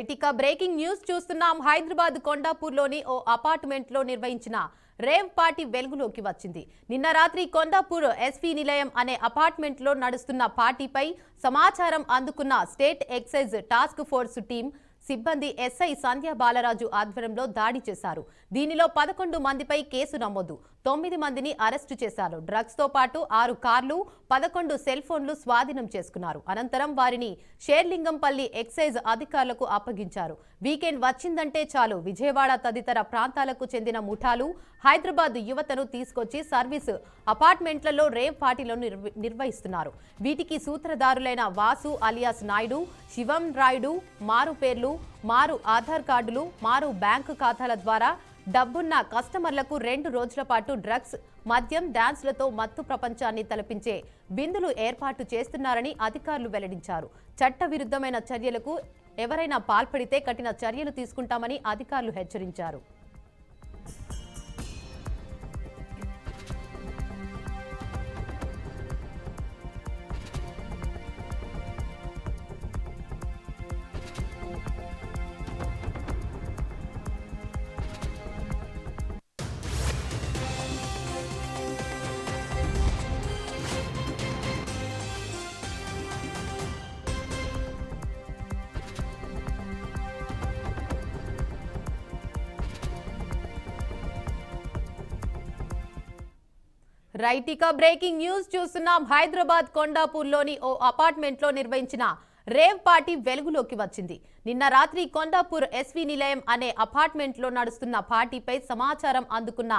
Right ఇక breaking news చూస్తున్నాం. హైదరాబాద్ కొండాపూర్లోని ఓ అపార్ట్మెంట్లో నిర్వహించిన రేవ్ పార్టీ వెలుగులోకి వచ్చింది. నిన్న రాత్రి కొండాపూర్ ఎస్వి నిలయం అనే అపార్ట్మెంట్లో నడుస్తున్న పార్టీపై సమాచారం అందుకున్న state excise task force team సిబ్బంది ఎస్ఐ సంధ్యా బాలరాజు ఆధ్వర్యంలో దాడి చేశారు. దీనిలో 11 మందిపై కేసు నమోదు, 9 మందిని అరెస్టు చేశారు. డ్రగ్స్ తో పాటు 6 కార్లు, 11 సెల్ ఫోన్లు స్వాధీనం చేసుకున్నారు. అనంతరం వారిని షేర్లింగంపల్లి ఎక్సైజ్ అధికారులకు అప్పగించారు. వీకెండ్ వచ్చిందంటే చాలు విజయవాడ తదితర ప్రాంతాలకు చెందిన ముఠాలు హైదరాబాద్ యువతను తీసుకొచ్చి సర్వీస్ అపార్ట్మెంట్లలో రేవ్ పార్టీలను నిర్వహిస్తున్నారు. వీటికి సూత్రధారులైన వాసు అలియాస్ నాయుడు, శివం రాయుడు మారు పేర్లు, మారు ఆధార్ కార్డులు, మారు బ్యాంకు ఖాతాల ద్వారా డబ్బున్న కస్టమర్లకు 2 రోజుల పాటు డ్రగ్స్, మద్యం, డాన్స్లతో మత్తు ప్రపంచాన్ని తలపించే విందులు ఏర్పాటు చేస్తున్నారని అధికారులు వెల్లడించారు. చట్ట విరుద్ధమైన చర్యలకు ఎవరైనా పాల్పడితే కఠిన చర్యలు తీసుకుంటామని అధికారులు హెచ్చరించారు. రైట్ ఇక బ్రేకింగ్ న్యూస్ చూస్తున్నాం. హైదరాబాద్ కొండాపూర్లోని ఓ అపార్ట్మెంట్లో నిర్వహించిన రేవ్ పార్టీ వెలుగులోకి వచ్చింది. నిన్న రాత్రి కొండాపూర్ ఎస్వి నిలయం అనే అపార్ట్మెంట్లో నడుస్తున్న పార్టీపై సమాచారం అందుకున్న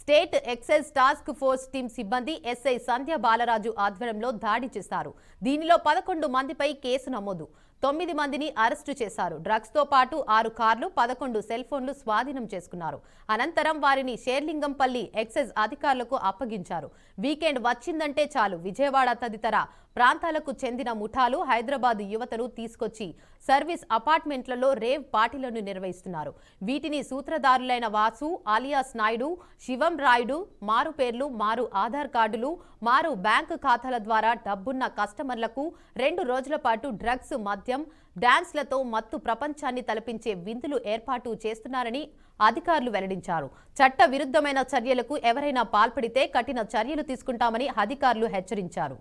state excise task force team సిబ్బంది ఎస్ఐ సంధ్యా బాలరాజు ఆధ్వర్యంలో దాడి చేశారు. దీనిలో 11 మందిపై కేసు నమోదు, 9 మందిని అరెస్టు చేశారు. డ్రగ్స్ తో పాటు 6 కార్లు, 11 సెల్ ఫోన్లు స్వాధీనం చేసుకున్నారు. అనంతరం వారిని షేర్లింగంపల్లి ఎక్సైజ్ అధికారులకు అప్పగించారు. వీకెండ్ వచ్చిందంటే చాలు విజయవాడ తదితర ప్రాంతాలకు చెందిన ముఠాలు హైదరాబాద్ యువతను తీసుకొచ్చి సర్వీస్ అపార్ట్మెంట్లలో రేవ్ పార్టీలను నిర్వహిస్తున్నారు. వీటిని సూత్రధారులైన వాసు అలియాస్ నాయుడు, శివం రాయుడు మారు పేర్లు, మారు ఆధార్ కార్డులు, మారు బ్యాంకు ఖాతాల ద్వారా డబ్బున్న కస్టమర్లకు 2 రోజుల పాటు డ్రగ్స్, మద్యం, డాన్స్లతో మత్తు ప్రపంచాన్ని తలపించే విందులు ఏర్పాటు చేస్తున్నారని అధికారులు వెల్లడించారు. చట్ట విరుద్ధమైన చర్యలకు ఎవరైనా పాల్పడితే కఠిన చర్యలు తీసుకుంటామని అధికారులు హెచ్చరించారు.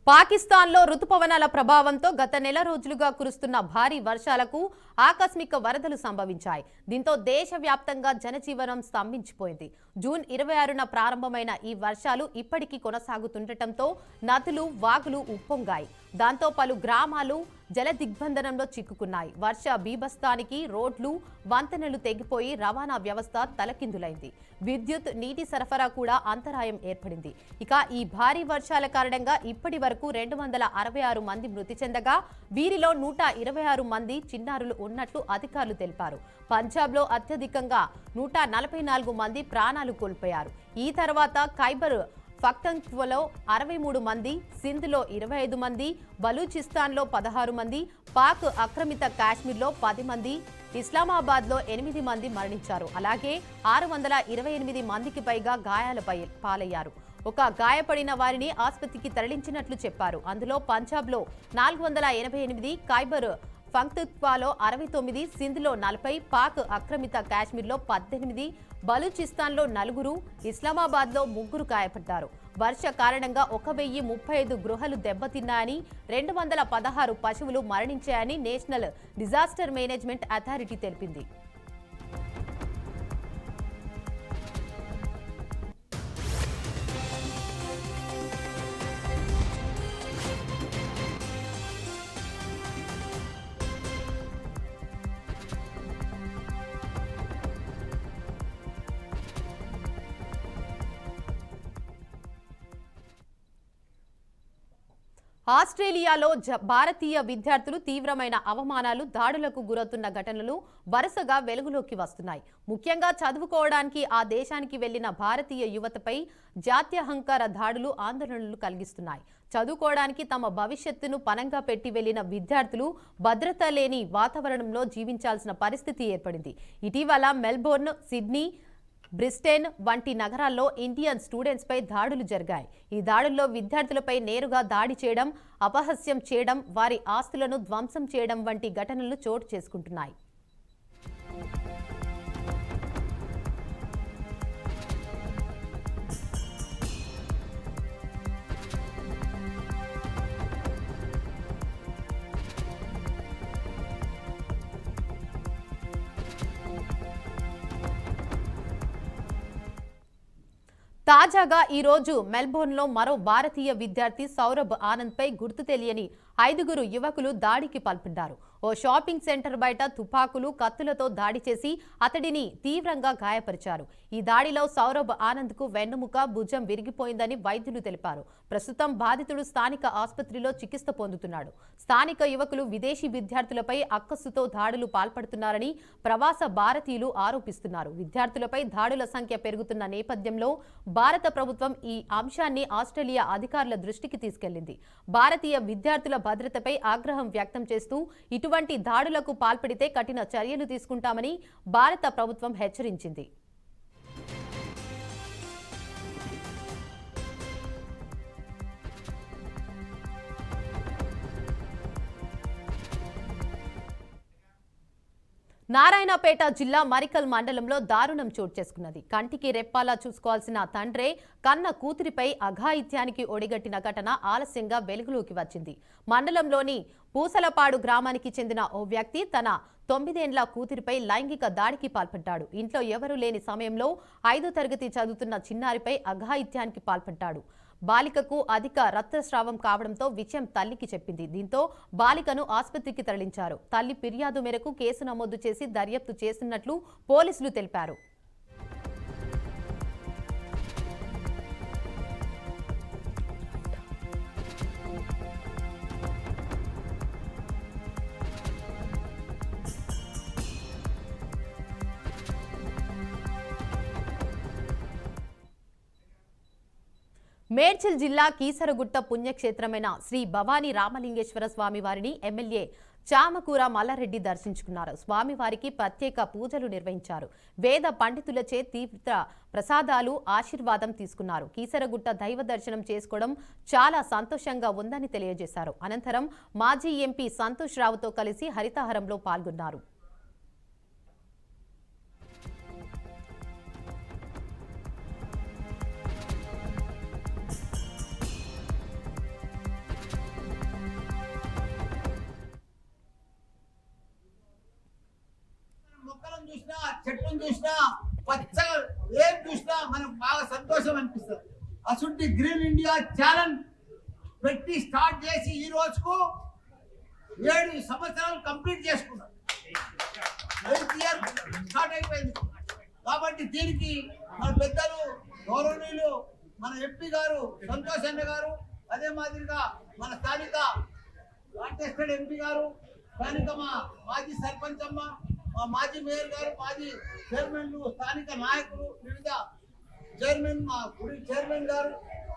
పాకిస్తాన్లో రుతుపవనాల ప్రభావంతో గత నెల రోజులుగా కురుస్తున్న భారీ వర్షాలకు ఆకస్మిక వరదలు సంభవించాయి. దీంతో దేశవ్యాప్తంగా జనజీవనం స్తంభించిపోయింది. జూన్ 26న ప్రారంభమైన ఈ వర్షాలు ఇప్పటికీ కొనసాగుతుండటంతో నదులు, వాగులు ఉప్పొంగాయి. దాంతో పలు గ్రామాలు జల దిగ్బంధనంలో చిక్కుకున్నాయి. వర్ష బీభత్సానికి రోడ్లు, వంతెనలు తెగిపోయి రవాణా వ్యవస్థ తలకిందులైంది. విద్యుత్, నీటి సరఫరా కూడా అంతరాయం ఏర్పడింది. ఇక ఈ భారీ వర్షాల కారణంగా ఇప్పటి వరకు 266 మంది మృతి చెందగా వీరిలో 126 మంది చిన్నారులు ఉన్నట్లు అధికారులు తెలిపారు. పంజాబ్లో అత్యధికంగా 144 మంది ప్రాణాలు కోల్పోయారు. ఈ తర్వాత ఖైబర్ పఖ్తూన్ఖ్వాలో 63 మంది, సింధ్లో 25 మంది, బలూచిస్తాన్లో 16 మంది, పాక్ ఆక్రమిత కాశ్మీర్లో 10 మంది, ఇస్లామాబాద్లో 8 మంది మరణించారు. అలాగే 628 మందికి పైగా గాయాల పాలయ్యారు. ఒక గాయపడిన వారిని ఆసుపత్రికి తరలించినట్లు చెప్పారు. అందులో పంజాబ్లో 488, ఖైబర్ పఖ్తూన్ఖ్వాలో 69, సింధ్లో 40, పాక్ ఆక్రమిత కాశ్మీర్లో 18, బలూచిస్తాన్లో 4, ఇస్లామాబాద్లో 3 గాయపడ్డారు. వర్ష కారణంగా 1035 గృహాలు దెబ్బతిన్నాయని, 216 పశువులు మరణించాయని నేషనల్ డిజాస్టర్ మేనేజ్మెంట్ అథారిటీ తెలిపింది. ఆస్ట్రేలియాలో భారతీయ విద్యార్థులు తీవ్రమైన అవమానాలు, దాడులకు గురవుతున్న ఘటనలు వరుసగా వెలుగులోకి వస్తున్నాయి. ముఖ్యంగా చదువుకోవడానికి ఆ దేశానికి వెళ్లిన భారతీయ యువతపై జాత్యహంకార దాడులు ఆందోళనలు కలిగిస్తున్నాయి. చదువుకోవడానికి తమ భవిష్యత్తును పణంగా పెట్టి వెళ్లిన విద్యార్థులు భద్రత లేని వాతావరణంలో జీవించాల్సిన పరిస్థితి ఏర్పడింది. ఇటీవల మెల్బోర్న్, సిడ్నీ, బ్రిస్టెన్ వంటి నగరాల్లో ఇండియన్ స్టూడెంట్స్ పై దాడులు జరిగాయి. ఈ దాడుల్లో విద్యార్థులపై నేరుగా దాడి చేయడం, అపహాస్యం చేయడం, వారి ఆస్తులను ధ్వంసం చేయడం వంటి ఘటనలు చోటు చేసుకుంటున్నాయి. తాజాగా ఈ రోజు మెల్బోర్న్లో మరో భారతీయ విద్యార్థి సౌరభ్ ఆనంద్పై గుర్తు తెలియని 5 యువకులు దాడికి పాల్పడ్డారు. ఓ షాపింగ్ సెంటర్ బయట తుపాకులు, కత్తులతో దాడి చేసి అతడిని తీవ్రంగా గాయపరిచారు. ఈ దాడిలో సౌరభ్ ఆనంద్కు వెన్నుముక, భుజం విరిగిపోయిందని వైద్యులు తెలిపారు. ప్రస్తుతం బాధితుడు స్థానిక ఆసుపత్రిలో చికిత్స పొందుతున్నాడు. స్థానిక యువకులు విదేశీ విద్యార్థులపై అక్కసుతో దాడులు పాల్పడుతున్నారని ప్రవాస భారతీయులు ఆరోపిస్తున్నారు. విద్యార్థులపై దాడుల సంఖ్య పెరుగుతున్న నేపథ్యంలో భారత ప్రభుత్వం ఈ అంశాన్ని ఆస్ట్రేలియా అధికారుల దృష్టికి తీసుకెళ్లింది. భారతీయ విద్యార్థుల భద్రతపై ఆగ్రహం వ్యక్తం చేస్తూ ఇటువంటి దాడులకు పాల్పడితే కఠిన చర్యలు తీసుకుంటామని భారత ప్రభుత్వం హెచ్చరించింది. నారాయణపేట జిల్లా మరికల్ మండలంలో దారుణం చోటు చేసుకున్నది. కంటికి రెప్పాలా చూసుకోవాల్సిన తండ్రే కన్న కూతురిపై అఘాయిత్యానికి ఒడిగట్టిన ఘటన ఆలస్యంగా వెలుగులోకి వచ్చింది. మండలంలోని పూసలపాడు గ్రామానికి చెందిన ఓ వ్యక్తి తన 9 ఏళ్ల కూతురిపై లైంగిక దాడికి పాల్పడ్డాడు. ఇంట్లో ఎవరూ లేని సమయంలో 5వ తరగతి చదువుతున్న చిన్నారిపై అఘాయిత్యానికి పాల్పడ్డాడు. బాలికకు అధిక రక్తస్రావం కావడంతో విషయం తల్లికి చెప్పింది. దీంతో బాలికను ఆసుపత్రికి తరలించారు. తల్లి ఫిర్యాదు మేరకు కేసు నమోదు చేసి దర్యాప్తు చేస్తున్నట్లు పోలీసులు తెలిపారు. మేడ్చల్ జిల్లా కీసరగుట్ట పుణ్యక్షేత్రమైన శ్రీ భవానీ రామలింగేశ్వర స్వామి వారిని ఎమ్మెల్యే చామకూర మల్లారెడ్డి దర్శించుకున్నారు. స్వామివారికి ప్రత్యేక పూజలు నిర్వహించారు. వేద పండితులచే తీవ్ర ప్రసాదాలు, ఆశీర్వాదం తీసుకున్నారు. కీసరగుట్ట దైవ దర్శనం చేసుకోవడం చాలా సంతోషంగా ఉందని తెలియజేశారు. అనంతరం మాజీ ఎంపీ సంతోష్ రావుతో కలిసి హరితహారంలో పాల్గొన్నారు. చూసినా, చెట్టును చూసినా, పచ్చగా ఏం చూసినా మనకు బాగా సంతోషం అనిపిస్తుంది. అసలు గ్రీన్ ఇండియా ఛాలెంజ్ పెట్టి స్టార్ట్ చేసి ఈ రోజుకు 7 సంవత్సరాలు కంప్లీట్ చేసుకున్నాం. 8th ఇయర్ స్టార్ట్ అయిపోయింది. కాబట్టి దీనికి మన పెద్దలు, గౌరవనీయులు, మన ఎంపీ గారు సంతోష్ అన్న గారు, అదే మాదిరిగా మన స్థానిక కాంటెస్టెడ్ ఎంపీ గారు, స్థానిక మా మాజీ సర్పంచ్ అమ్మ, మా మాజీ మేయర్ గారు, మాజీ చైర్మన్లు, స్థానిక నాయకులు, వివిధ చైర్మన్, మా గుడి చైర్మన్ గారు,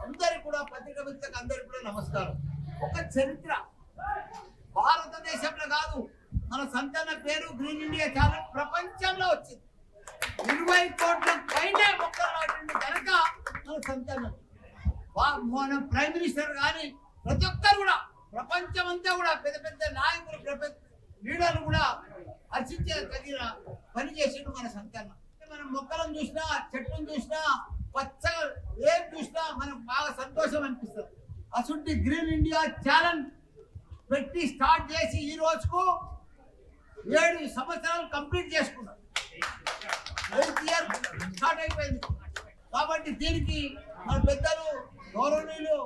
అందరికీ కూడా, పత్రికా మిత్రులకు అందరికీ కూడా నమస్కారం. ఒక చరిత్ర భారతదేశంలో కాదు, మన సంతాన పేరు గ్రీన్ ఇండియా ఛాలెంజ్ ప్రపంచంలో వచ్చింది. 20 కోట్ల పైన మొక్కలు నాటింది కనుక మన సంతానం. మన ప్రైమ్ మినిస్టర్ కానీ ప్రతి ఒక్కరు కూడా, ప్రపంచం అంతా కూడా, పెద్ద పెద్ద నాయకులు, లీడర్లు కూడా హర్షించే తగిన పని చేసిండు మన సంతానం. మనం మొక్కలను చూసినా, చెట్టును చూసినా, పచ్చగా ఏం చూసినా మనకు బాగా సంతోషం అనిపిస్తుంది. అసలు గ్రీన్ ఇండియా ఛాలెంజ్ పెట్టి స్టార్ట్ చేసి ఈ రోజుకు 7 సంవత్సరాలు కంప్లీట్ చేసుకున్నాం. 8th ఇయర్ స్టార్ట్ అయిపోయింది. కాబట్టి దీనికి మన పెద్దలు, గౌరవనీయులు.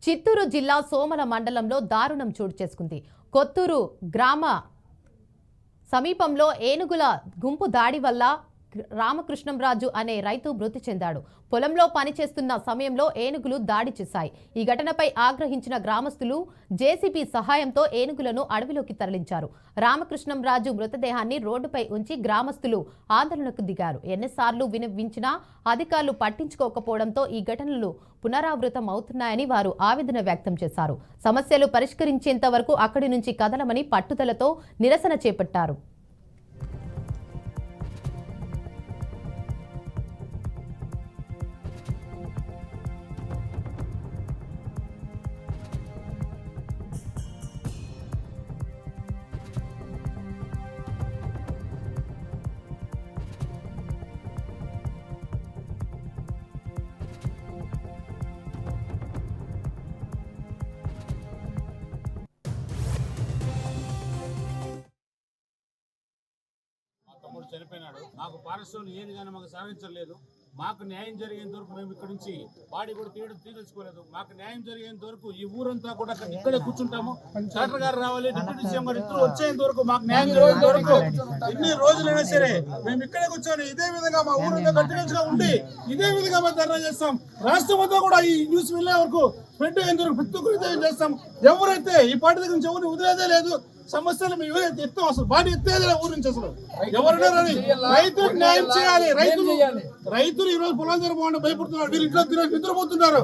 చిత్తూరు జిల్లా సోమల మండలంలో దారుణం చోటు చేసుకుంది. కొత్తూరు గ్రామ సమీపంలో ఏనుగుల గుంపు దాడి వల్ల రామకృష్ణంరాజు అనే రైతు మృతి చెందాడు. పొలంలో పనిచేస్తున్న సమయంలో ఏనుగులు దాడి చేశాయి. ఈ ఘటనపై ఆగ్రహించిన గ్రామస్తులు జేసీబీ సహాయంతో ఏనుగులను అడవిలోకి తరలించారు. రామకృష్ణంరాజు మృతదేహాన్ని రోడ్డుపై ఉంచి గ్రామస్తులు ఆందోళనకు దిగారు. ఎన్నిసార్లు విన్నవించినా అధికారులు పట్టించుకోకపోవడంతో ఈ ఘటనలు పునరావృతం అవుతున్నాయని వారు ఆవేదన వ్యక్తం చేశారు. సమస్యలు పరిష్కరించేంత వరకు అక్కడి నుంచి కదలమని పట్టుదలతో నిరసన చేపట్టారు. తమ్ముడు చనిపోయినాడు. మాకు పారిశ్రామిక ఏది కానీ మాకు సాధించలేదు. మాకు న్యాయం జరిగేంత వరకు మేము ఇక్కడ నుంచి బాడీ కూడా తీసుకోలేదు. మాకు న్యాయం జరిగేంత వరకు ఈ ఊరంతా కూడా ఇక్కడే కూర్చుంటాము. కలెక్టర్ గారు రావాలి, డిప్యూటీ సీఎం గారు ఇద్దరు వచ్చేంత వరకు, మాకు న్యాయం జరిగేంత వరకు ఎన్ని రోజులైనా సరే మేము ఇక్కడే కూర్చొని ఇదే విధంగా మా ఊరంతా కంటిన్యూస్ గా ఉండి ఇదే విధంగా మేము ధర్నా చేస్తాం. రాష్ట్రం అంతా కూడా ఈ న్యూస్ వెళ్ళే వరకు పెట్టేంత వరకు ప్రతి చేస్తాం. ఎవరైతే ఈ పార్టీ దగ్గర నుంచి ఎవరిని వదిలేదే లేదు. సమస్యలు మేము ఎవరైతే ఎత్తాం, అసలు బాడీ ఎత్తేదే ఊరి నుంచి. అసలు ఎవరైనా రైతులకు న్యాయం చేయాలి. రైతులు ఈ రోజు పొలం జరగకుండా భయపడుతున్నారు. వీళ్ళు ఇంట్లో నిద్రపోతున్నారు.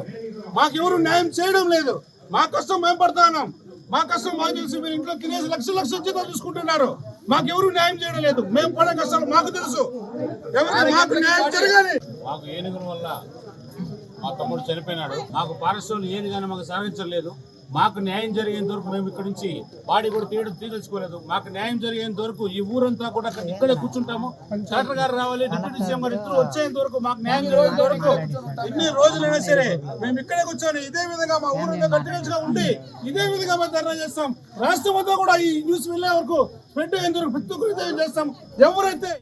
మాకెవరు న్యాయం చేయడం లేదు. మా కష్టం మేము పడతా ఉన్నాం. మా కష్టం మాకు తెలుసు. మీరు ఇంట్లో తినేసి లక్షల జీతాలు చూసుకుంటున్నారు. మాకెవరు న్యాయం చేయడం లేదు. మేము పడే కష్టాలు మాకు తెలుసు. మాకు న్యాయం జరగాలి. మాకు ఏనుగుల వల్ల మా తమ్ముడు చనిపోయినాడు. మాకు పారిశ్రామిక ఏది కానీ మాకు సాధించలేదు. మాకు న్యాయం జరిగేంత వరకు మేము ఇక్కడ నుంచి బాడీ కూడా తీసుకోలేదు. మాకు న్యాయం జరిగేంత వరకు ఈ ఊరంతా కూడా ఇక్కడే కూర్చుంటాము. కలెక్టర్ గారు రావాలి, డిప్యూటీ సీఎం గారు ఇద్దరు వచ్చేంత వరకు, మాకు న్యాయం జరిగేంత వరకు ఎన్ని రోజులైనా సరే మేము ఇక్కడే కూర్చొని ఇదే విధంగా మా ఊరంతా కంటిన్యూస్ గా ఉండి ఇదే విధంగా మేము ధర్నా చేస్తాం. రాష్ట్రం అంతా కూడా ఈ న్యూస్ వెళ్ళే వరకు పెట్టేంత వరకు ప్రతి చేస్తాం. ఎవరైతే